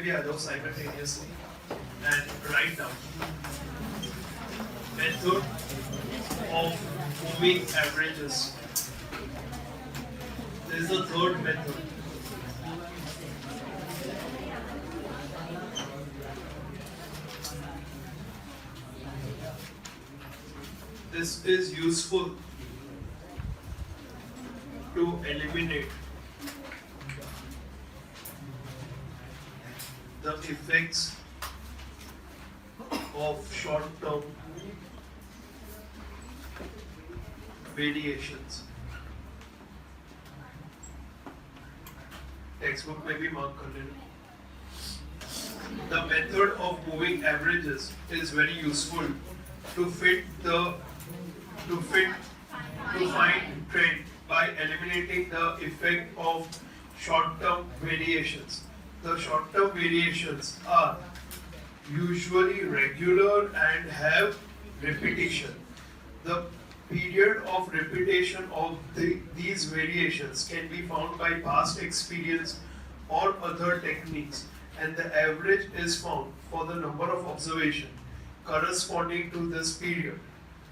भी आ जाओ simultaneously and write down method of moving averages. There is a third method. This is useful to eliminate the effects of short-term variations. Textbook में भी mark कर लेना. The method of moving averages is very useful to find trend by eliminating the effect of short-term variations. The short-term variations are usually regular and have repetition. The period of repetition of these variations can be found by past experience or other techniques, and the average is found for the number of observations corresponding to this period.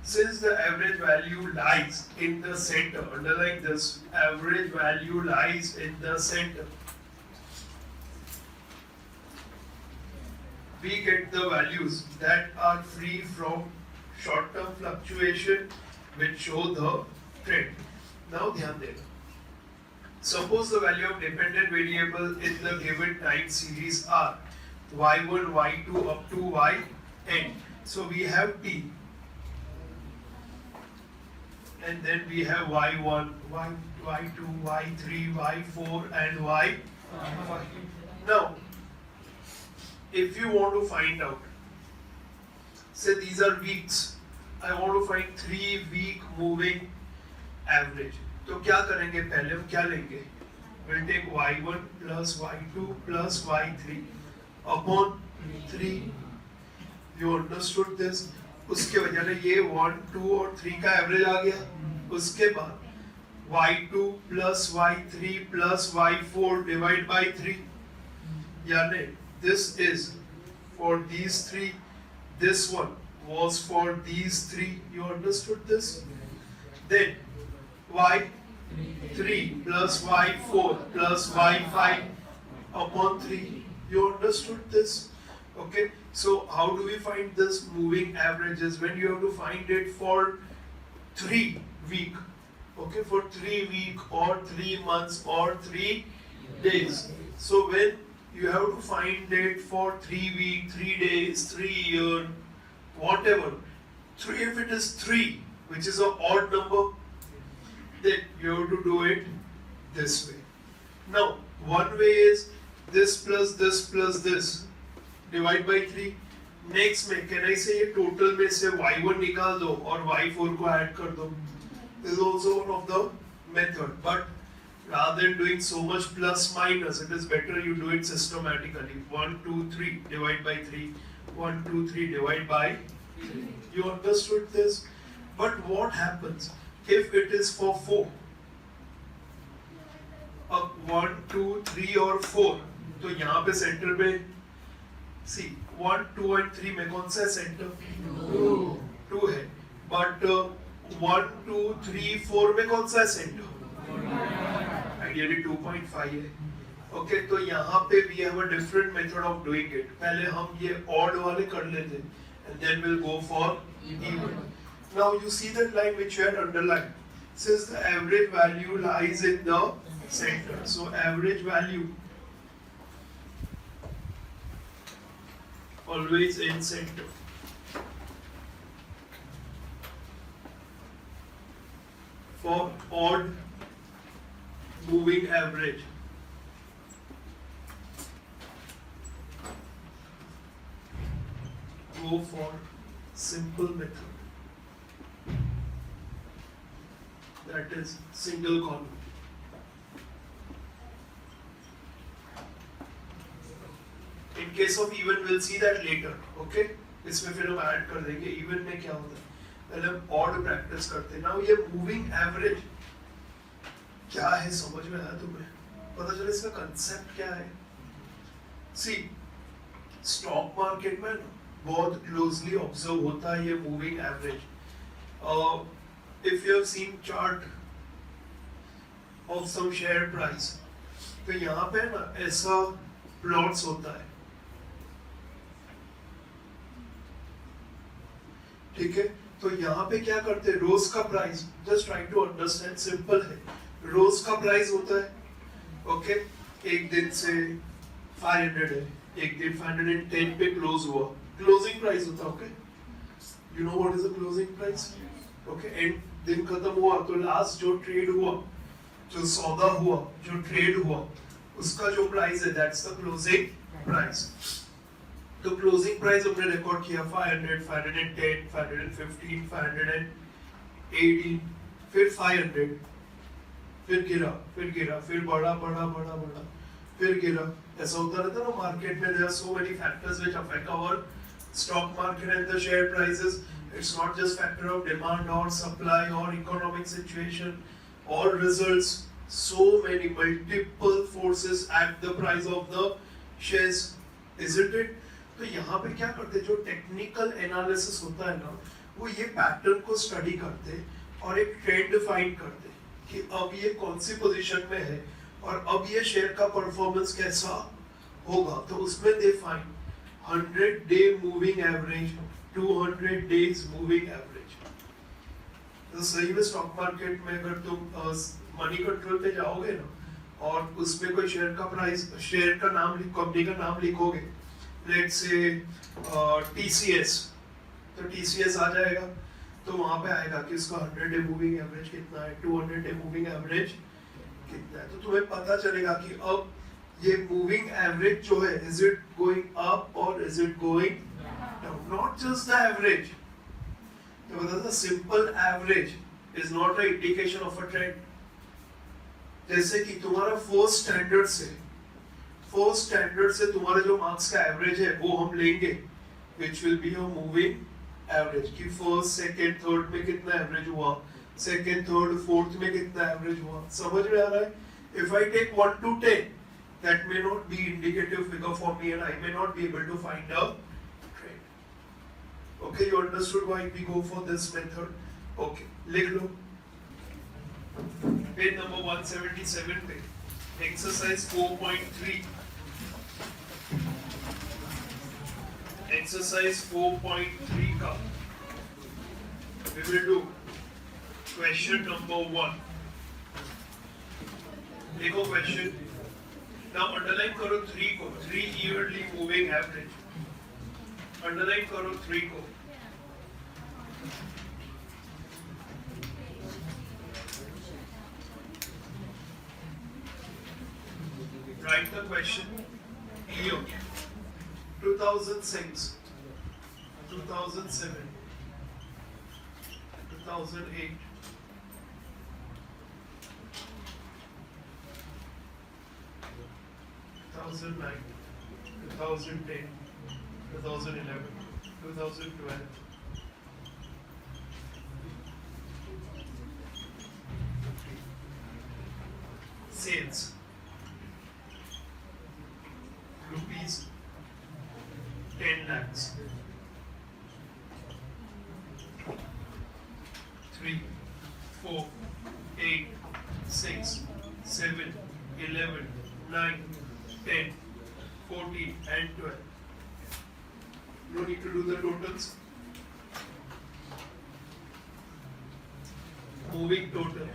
Since the average value lies in the center, underline this, average value lies in the center, we get the values that are free from short-term fluctuation which show the trend. Now ध्यान देना. Suppose the value of dependent variable in the given time series are y1, y2 up to yn. So we have t, and then we have y1, y2, y3, y4 and y5. Now, if you want to find out, say these are weeks, I want to find 3-week moving average. तो क्या करेंगे? पहले हम क्या लेंगे? We'll take y1 plus y2 plus y3 upon 3. You understood this? उसके वजह से ये 1, 2 और 3 का एवरेज आ गया. उसके बाद y2 plus y3 plus y4 divide by 3. यानी this is for these 3. This one was for these 3. You understood this? Then y3 plus y4 plus y5 upon 3. You understood this? Okay, so how do we find this moving averages? When you have to find it for 3 week, okay, for 3 week or 3 months or 3 days. So when you have to find it for 3 week, 3 days, 3 year, whatever. 3, if it is 3, which is an odd number, then you have to do it this way. Now, one way is this plus this plus this. Divide by 3. Next में can I say ये total में से y1 निकाल दो और y4 को add कर दो. This is also one of the method, but rather than doing so much plus minus, it is better you do it systematically. 1, 2, 3 divide by 3. 1, 2, 3 divide by 3. You understood this? But what happens if it is for 4? 1, 2, 3 और 4. तो यहाँ पे centre में see 1, 2 and 3 में कौन सा centre? 2 है. But 1, 2, 3, 4 में कौन सा सेंटर? Ideally 2.5 है. Okay, तो यहाँ पे we have a different method of doing it. पहले हम ये odd वाले कर लेते, and then we'll go for even. Now you see that line which you had underlined. Since the average value lies in the center, so average value always in center. For odd moving average, go for simple method, that is single column. In case of even, we'll see that later. Okay, इसमें फिर हम add कर देंगे even में क्या होता है. पहले हम odd practice करते हैं. Now ये moving average क्या है, समझ में आया तुम्हें? पता चले इसका concept क्या है? See, स्टॉक मार्केट में ना बहुत क्लोजली ऑब्जर्व होता है ये moving average. If you have seen chart of some share price, तो यहाँ पे ना ऐसा प्लॉट्स होता है, ठीक है. तो यहाँ पे क्या करते हैं, रोज का price, just try to understand, simple है. रोज का प्राइस होता है, ओके. एक दिन से 500 है, एक दिन 510 पे क्लोज हुआ, क्लोजिंग प्राइस होता है, okay. You know what is the closing price, okay. And दिन खत्म हुआ तो लास्ट जो ट्रेड हुआ, जो सौदा हुआ, जो ट्रेड हुआ, उसका जो प्राइस है, दैट्स द क्लोजिंग प्राइस. तो क्लोजिंग प्राइस हमने रिकॉर्ड किया 500, 510, 515, 518, फिर 500, फिर गिरा, फिर बढ़ा, फिर गिरा. ऐसा होता रहता है ना मार्केट में. There are so many factors which affect our stock market and the share prices. It's not just factor of demand और सप्लाई और इकोनॉमिक सिचुएशन और results. So many multiple forces at the price of the shares, isn't it? तो यहाँ पे क्या करते, जो technical analysis होता है ना, वो ये पैटर्न को स्टडी करते और एक ट्रेंड फाइंड करते कि अब ये कौन सी पोजीशन में है और अब ये शेयर का परफॉर्मेंस कैसा होगा. तो उसमें they find 100-day moving average, 200 days moving average. तो सही में स्टॉक मार्केट में अगर तुम मनी कंट्रोल पे जाओगे ना और उसमें कोई शेयर का प्राइस, शेयर का नाम, कंपनी का नाम लिखोगे, लेट्स से TCS, तो TCS आ जाएगा. तो वहां पे आएगा कि उसका 100-day मूविंग एवरेज कितना है, 200-day मूविंग एवरेज कितना है. तो तुम्हें पता चलेगा कि अब ये मूविंग एवरेज जो है, इज इट गोइंग अप और is it going down, not just the average. तो बता दो, simple average is not a indication of a trend. जैसे कि तुम्हारा फर्स्ट स्टैंडर्ड से तुम्हारे जो मार्क्स का एवरेज है वो हम लेंगे, which will be a moving average, कि फर्स्ट, सेकंड, थर्ड में कितना एवरेज हुआ, सेकंड, थर्ड, फोर्थ में कितना एवरेज हुआ. समझ में आ रहा है? If I take 1 to 10, that may not be indicative figure for me and I may not be able to find a trend. Okay, you understood why we go for this method? Okay, लिख लो. Page number 177 पे exercise 4.3. Exercise 4.3 का we will do question number 1. देखो question. now underline करो 3 को, 3 yearly moving average. underline करो 3 को. Write the question. Year 2006, 2007, 2008, 2009, 2010, 2011, 2012. Sales. Rupees 10 lakhs. 3, 4, 8, 6, 7, 11, 9, 10, 14 and 12. No need to do the totals. Moving total.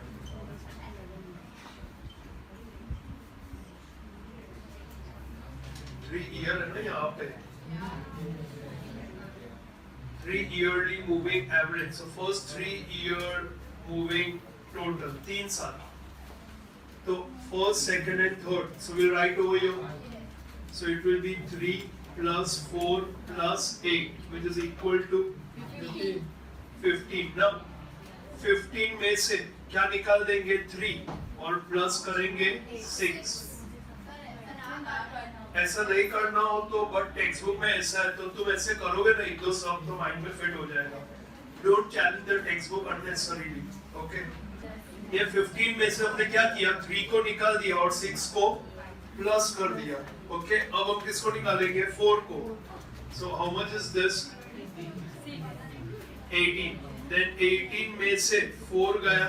year है ना यहाँ पे. 3 yearly moving average. So first 3 year moving total 3 साल. तो first, second and third. So we'll write over here. So it will be 3 plus 4 plus 8, which is equal to 15. Now 15 में से क्या निकाल देंगे 3 और प्लस करेंगे 6. ऐसा नहीं करना हो तो बट टेक्स्ट बुक में ऐसा है तो तुम ऐसे करोगे ना, 1-2 सब तो माइंड में फिट हो जाएगा. Don't challenge the text book unnecessarily. Okay, ये 15 में से हमने क्या किया, 3 को निकाल दिया और 6 को प्लस कर दिया। ओके, अब हम किसको निकालेंगे? 4 को। So how much is this? 18। Then 18 में से 4 गया,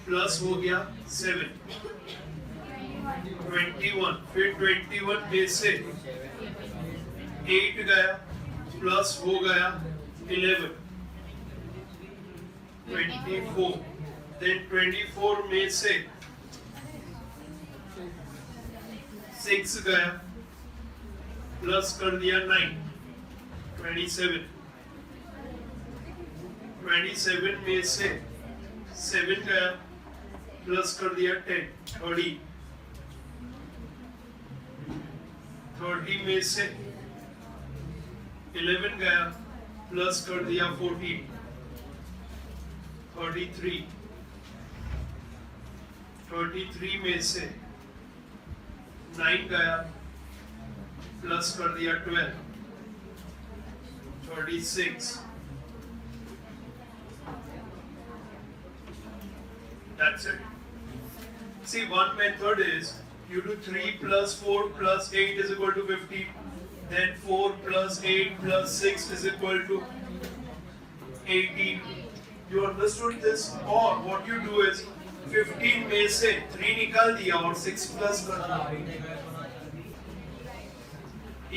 प्लस हो गया 7, 21। फिर 21 में से 8 गया, प्लस हो गया 11, 24। देन 24 में से 6 गया, प्लस कर दिया 9, 27। 27 में से 7 गया, प्लस कर दिया 10, 30। 30 में से 11 गया, प्लस कर दिया 14, 33। 33 में से 9 गया, प्लस कर दिया 12, 36। That's it. See, one method is you do 3 plus 4 plus 8 is equal to 15. Then 4 plus 8 plus 6 is equal to 18. You understood this? Or what you do is 15 में से 3 निकाल दिया और 6 plus कर दिया.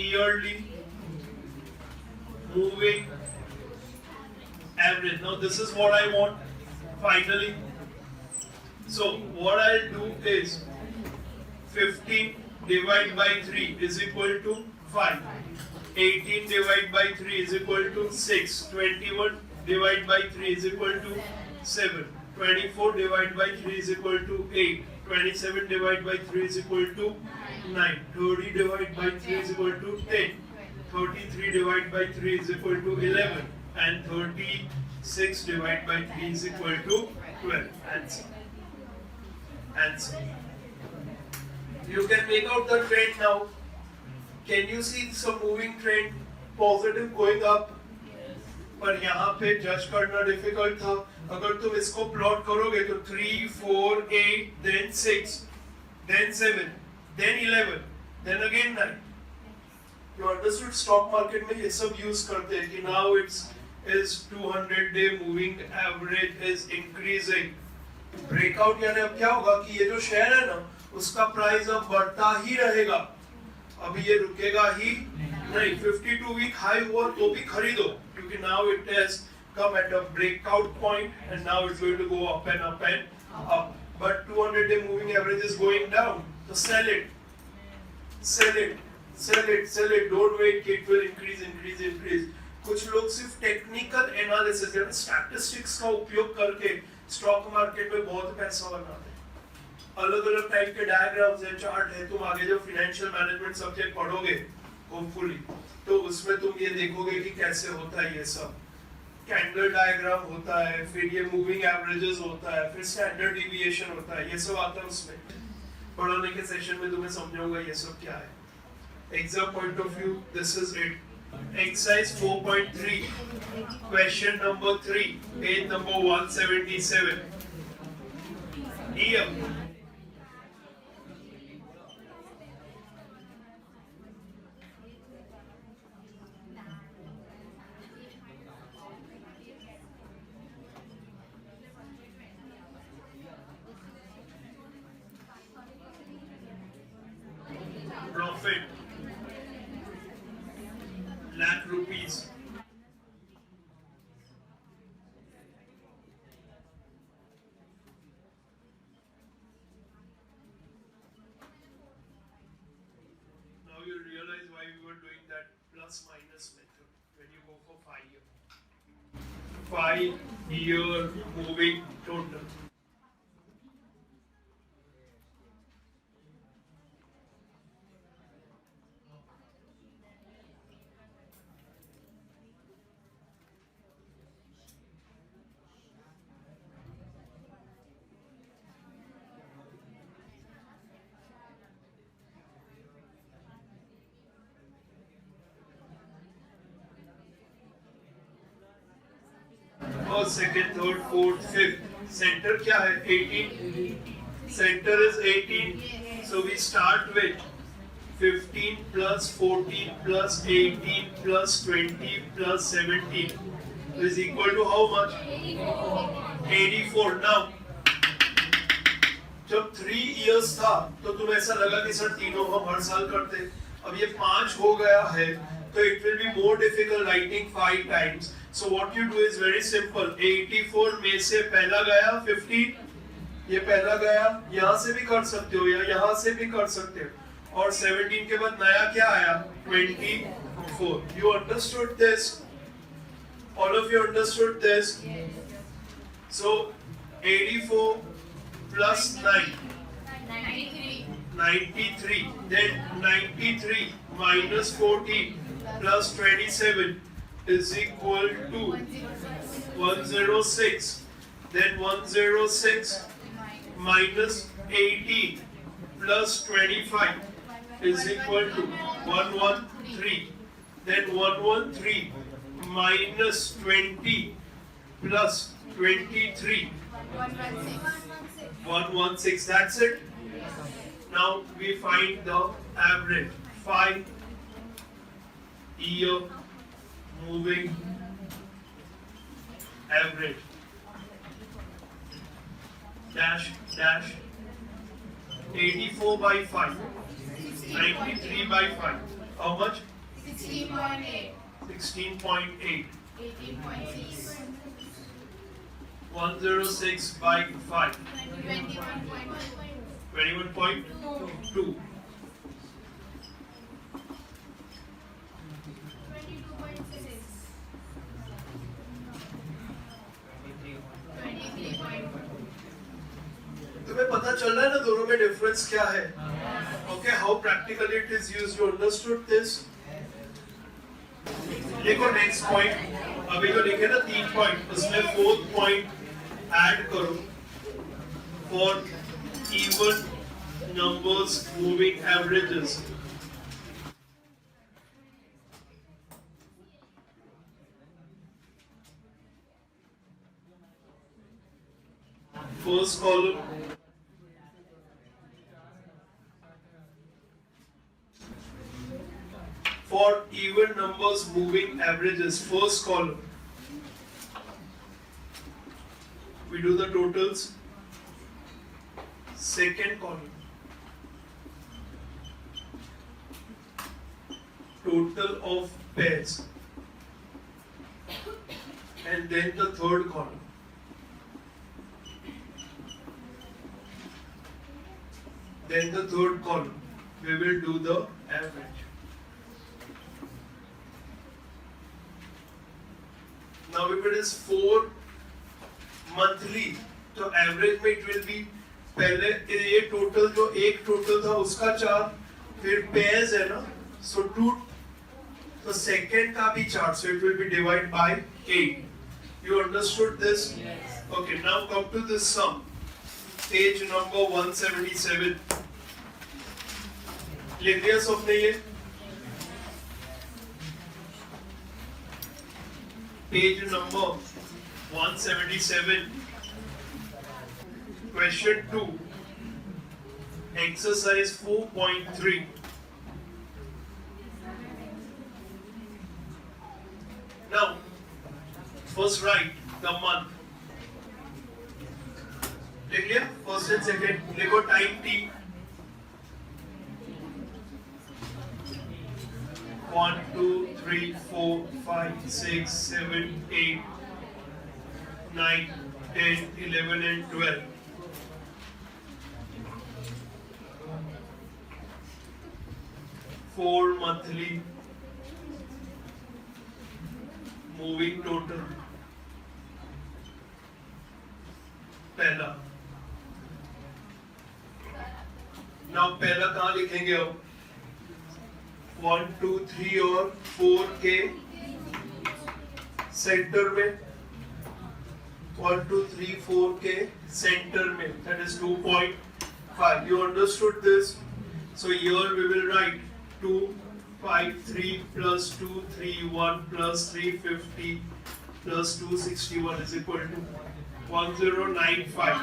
Yearly moving average. Now this is what I want finally. So what I'll do is 15 divided by 3 is equal to 5. 18 divided by 3 is equal to 6. 21 divided by 3 is equal to 7. 24 divided by 3 is equal to 8. 27 divided by 3 is equal to 9. 30 divided by 3 is equal to 10. 33 divided by 3 is equal to 11. And 36 divided by 3 is equal to 12. Answer. You can make out the trend now. Can you see some moving trend? Positive going up. पर यहाँ पे जज करना difficult था. अगर तुम इसको plot करोगे तो 3, 4, 8, then 6, then 7, then 11, then again 9. You understood? Stock market में ये सब यूज करते हैं कि now it's is 200-day moving average is increasing. Breakout यानी अब क्या होगा कि ये जो शेयर है ना उसका प्राइस अब बढ़ता ही रहेगा. अभी ये रुकेगा ही नहीं. 52 वीक हाई हुआ तो भी खरीदो क्योंकि now it has come at a breakout point and now it's going to go up and up and up. But 200 day moving average is going down. तो sell it, sell it, sell it, sell it. Don't wait कि it will increase increase increase. कुछ लोग सिर्फ technical analysis यानी statistics का उपयोग करके stock market में बहुत पैसा बनाते हैं. अलग अलग टाइप के डायग्राम्स है, चार्ट है. तुम आगे जब फाइनेंशियल मैनेजमेंट सब्जेक्ट पढ़ोगे होपफुली तो उसमें तुम ये देखोगे कि कैसे होता है. ये सब कैंडल डायग्राम होता है, फिर ये मूविंग एवरेजेस होता है, फिर स्टैंडर्ड डिविएशन होता है. ये सब आता है उसमें. पढ़ाने के सेशन में तुम्हें समझाऊंगा ये सब क्या है. Exam point of view this is it. Exercise 4.3, question number 3, page number 177. Dear, profit lakh rupees. Now you realize why we were doing that plus minus method when you go for 5 year. 5 year moving total. First, second, third, fourth, fifth. Center क्या है? 18. Center is 18. So we start with 15 plus 14 plus 18 plus 20 plus 17 is equal to how much? 84. Now, जब 3 years था तो तुम ऐसा लगा कि sir तीनों हम हर साल करते, अब ये 5 हो गया है तो it will be more difficult writing 5 times. So what you do is very simple. 84 में से पहला गया 15, ये पहला गया, यहाँ से भी कर सकते हो या यहाँ से भी कर सकते हो, और 17 के बाद नया क्या आया? 24. You understood this? All of you understood this? So 84 plus 9, 93. Then 93 minus 14 plus 27 is equal to 106. Then 106 minus 18 plus 25 is equal to 113. Then 113 minus 20 plus 23. 116. That's it. Now we find the average. 5-year moving average. Dash dash 84 by 5. 93 by 5. How much? 16.8. 16.8. 18.6. 106 by 5. 21.2. 21.2. 23.1. तुम्हें पता चल रहा है ना दोनों में difference क्या है? Okay, how practically it is used. You understood this? देखो next point. अभी तो लिखे ना 3 पॉइंट, उसमें 4th पॉइंट ऐड करो. For even numbers moving averages. First column. For even numbers moving averages, first column, we do the totals. Second column, total of pairs, and then the third column, we will do the average. Now if it is 4 monthly, तो average में it will be पहले ये total जो एक total था उसका 4, फिर pairs है ना, so 2, तो second का भी 4, so it will be divided by 8. You understood this? Yes. Okay, now come to this sum. Page number 177. लिख दिया सबने ये? Page number 177. Question 2. Exercise 4.3. Now, first write the month. लिख लिया? First and second. लिखो time T. 1, 2, 3, 4, 5, 6, 7, 8, 9, 10, 11 and 12. Four monthly moving total. पहला. Now पहला कहाँ लिखेंगे अब? 1, 2, 3 और 4 के सेंटर में, 1, 2, 3, 4 के सेंटर में, that is 2.5. You understood this? So here we will write 2, 5, 3 plus 2, 3, 1 plus 350 plus 261 is equal to 1095.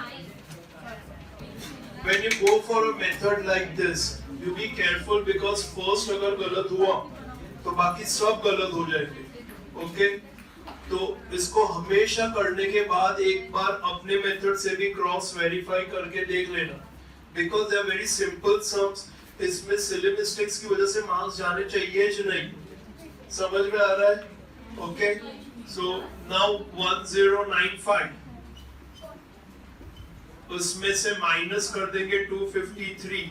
when you go for a method like this, you be careful because first अगर गलत हुआ तो बाकी सब गलत हो जाएंगे. ओके तो इसको हमेशा करने के बाद एक बार अपने मेथड से भी क्रॉस वेरीफाई करके देख लेना because they are very simple sums. इसमें सिली मिस्टेक्स की वजह से मार्क्स जाने चाहिए या नहीं, समझ में आ रहा है? ओके सो नाउ 1095 उसमें से माइनस कर देंगे 253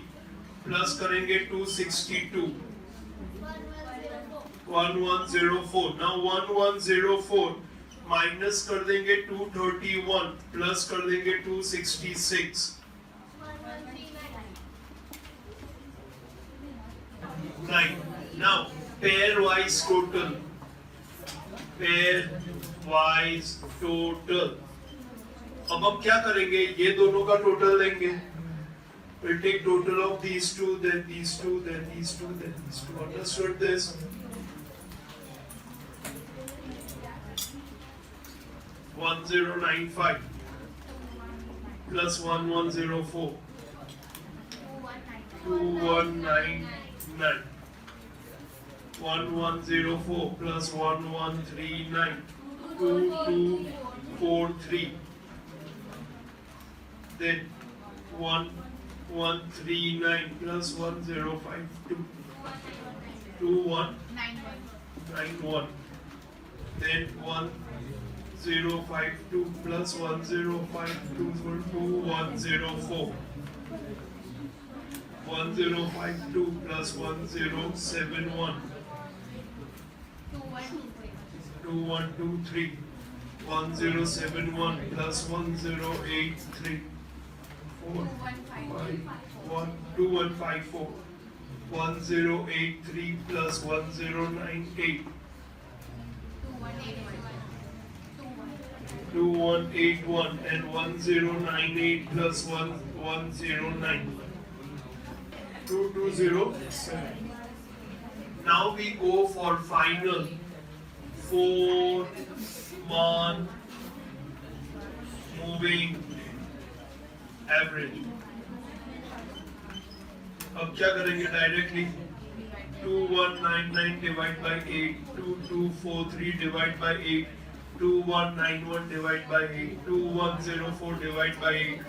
प्लस करेंगे 262 1104. नाउ 1104 माइनस कर देंगे 231 प्लस कर देंगे 266 9. Now pairwise total. Pairwise total. अब हम क्या करेंगे, ये दोनों का टोटल लेंगे. We'll take total of these two, then these two, then these two, then these two. Understood this? One zero nine five plus 1104 2199 1104 plus 1139 2243 then 1139 plus 1052 2191 then 1052 plus 1052 for 2104 1052 plus 1071 2123 1071 plus 1083 2154 1083 plus 1098 2181 and 1098 plus 1109 2207. Now we go for final 4-month moving average. अब क्या करेंगे directly 2199 divide by 8 2243 divide by 8 2191 divide by 8 2104 divide by 8